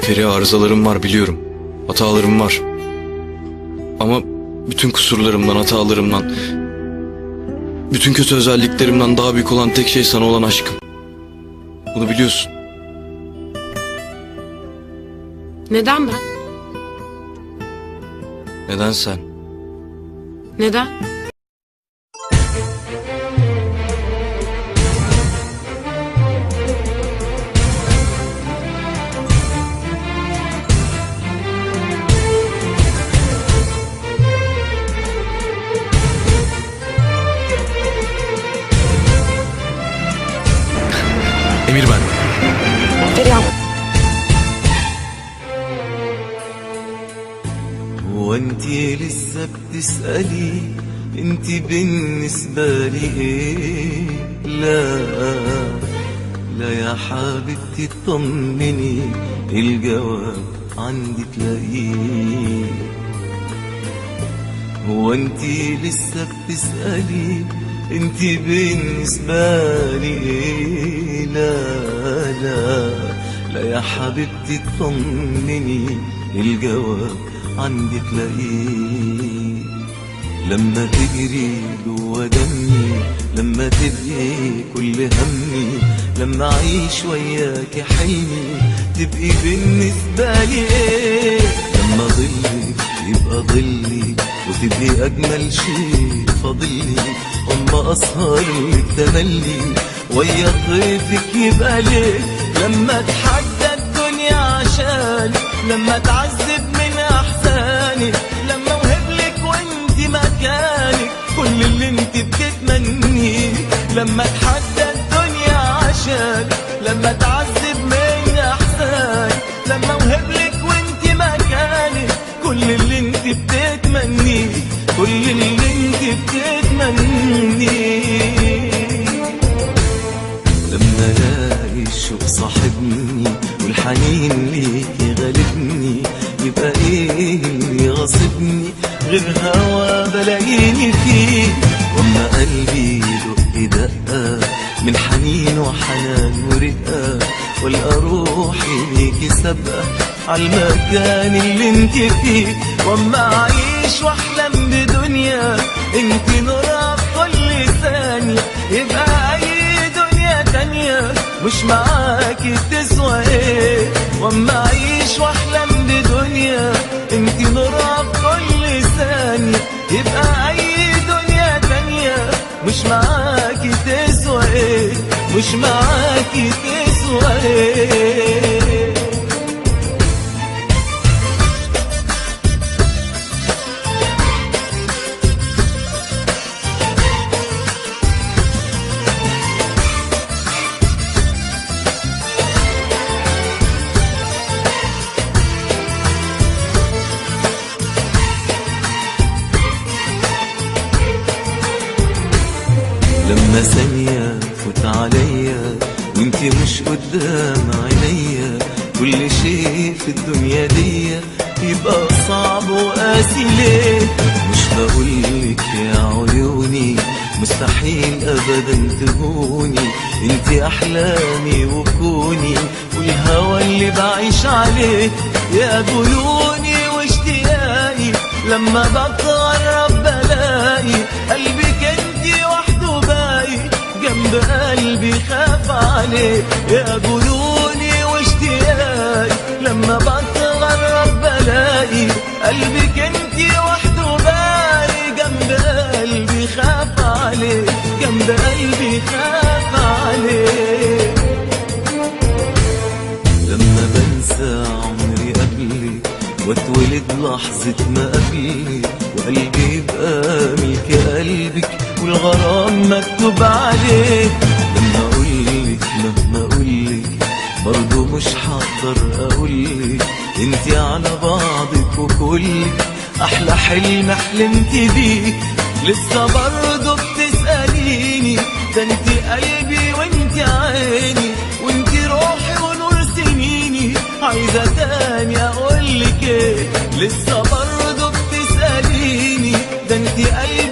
Feriha, arızalarım var biliyorum. Hatalarım var. Ama bütün kusurlarımdan, hatalarımdan, bütün kötü özelliklerimden daha büyük olan tek şey sana olan aşkım. Bunu biliyorsun. Neden ben? Neden sen? Neden? Emir ben. Feriha. هو انتي لسه بتسألي انتي بالنسبة لي ايه؟ لا لا يا حبيبتي اطمني، الجواب عندي تلاقيه. هو انتي لسه بتسألي انتي بالنسبة لي ايه؟ لا لا لا يا حبيبتي اطمني، الجواب عندي تلاقيه. لما تجري جوا دمي، لما تبقي كل همي، لما اعيش وياكي حلمي، تبقي بالنسبة لي ايه؟ لما ظلك يبقى ظلي، وتبقي اجمل شيء فاضلي، اما اسهر لك تملي، ويا طيفك يبقى ليه؟ لما اتحدى الدنيا عشانك، لما اتعذب من احزانك، لما اوهبلك وانت مكانك كل اللي انت بتتمنيه. لما اتحدى الدنيا عشانك، لما اتعذب من احزانك، لما اوهبلك وانت مكانك كل اللي انت بتتمنيه، كل اللي انت بتتمنيه. لما الاقي الشوق صاحبني، والحنين ليكي غالبني، يبقى ايه اللي غاصبني غير هوا بلاقيني فيه؟ واما قلبي يدق دقة من حنين وحنان ورقة، والقى روحي ليكي سابقة عالمكان اللي انت فيه. واما اعيش واحلم بدنيا انت نورها في كل ثانية، يبقى اي دنيا تانية مش معاكي تسوى ايه؟ واما اعيش واحلم بدنيا انت نورها في كل ثانية، يبقى اي دنيا تانية مش معاكي تسوى ايه؟ مش معاكي تسوى ايه؟ لما ثانية تفوت عليا وانتي مش قدام عينيا، كل شيء في الدنيا دي يبقى صعب وقاسي ليه؟ مش بقولك يا عيوني مستحيل ابدا تهوني، انتي احلامي وكوني والهوى اللي بعيش عليه. يا جنوني واشتياقي لما بتغرب بلاقي قلبك انتي وحده باقي جنب قلبي خاف عليه. يا جنوني واشتياقي لما بتغرب بلاقي قلبك انتي وحده باقي جنب قلبي خاف عليه، جنب قلبي خاف عليه. لما بنسى عمري قبلك واتولد لحظة ما قبلك، وقلبي يبقى ملك قلبك والغرام مكتوب عليه. لما اقولك مهما اقولك برضو مش هقدر اقولك، انتي على بعضك وكلك احلى حلم حلمت بيه. لسه برضو بتسأليني، ده انتي قلبي وانتي عيني، وانتي روحي ونور سنيني، عايزة تاني اقولك ايه؟ لسه برضو بتسأليني، ده انتي قلبي